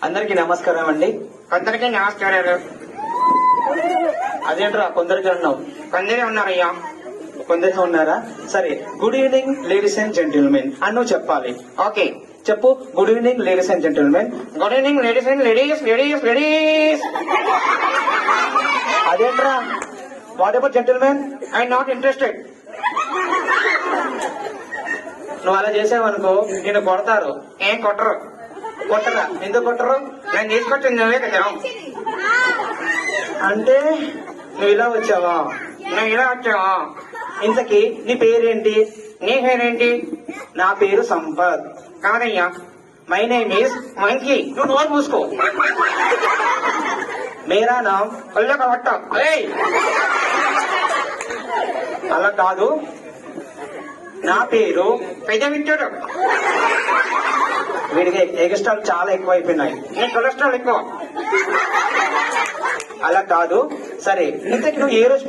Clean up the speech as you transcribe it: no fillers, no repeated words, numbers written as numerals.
అందరికీ నమస్కారం అండి. కొందరికి నమస్కారాలు. అదేంట్రా కొందరికి అన్నావు? కొందరే ఉన్నారయ్యా. కొందరికి ఉన్నారా? సరే, good evening ladies and gentlemen అన్నో చెప్పాలి. ఓకే. చెప్పు. Good evening ladies and gentlemen. Good evening ladies and ladies ladies ladies. అదేంట్రా? What about gentlemen? I not interested. నువ్వు అలా చేసావనుకో నిన్ను కొడతారు. ఏం కొట్టరు. కొట్టరా? ఎందుకు కొట్టరు? నేను తీసుకొచ్చింది నువ్వే కదా. అంటే నువ్వు ఇలా వచ్చావా? నువ్వు ఇలా వచ్చావా? ఇంతకీ నీ పేరేంటి? నీ పేరేంటి? నా పేరు సంపత్. కాదయ్యా, మై నేమ్ ఈస్. మంకీ. నువ్వు నోరు మూసుకో. మేరా నామ్. ఒళ్ళో కవట్ట. ఏయ్! అలా కాదు, నా పేరు. పెద్ద వింటాడు. వీడికి ఎగస్ట్రాలు చాలా ఎక్కువ అయిపోయినాయి. నీ కొలెస్ట్రాల్ ఎక్కువ. అలా కాదు. సరే, ఇంతకి నువ్వు ఏ రోజు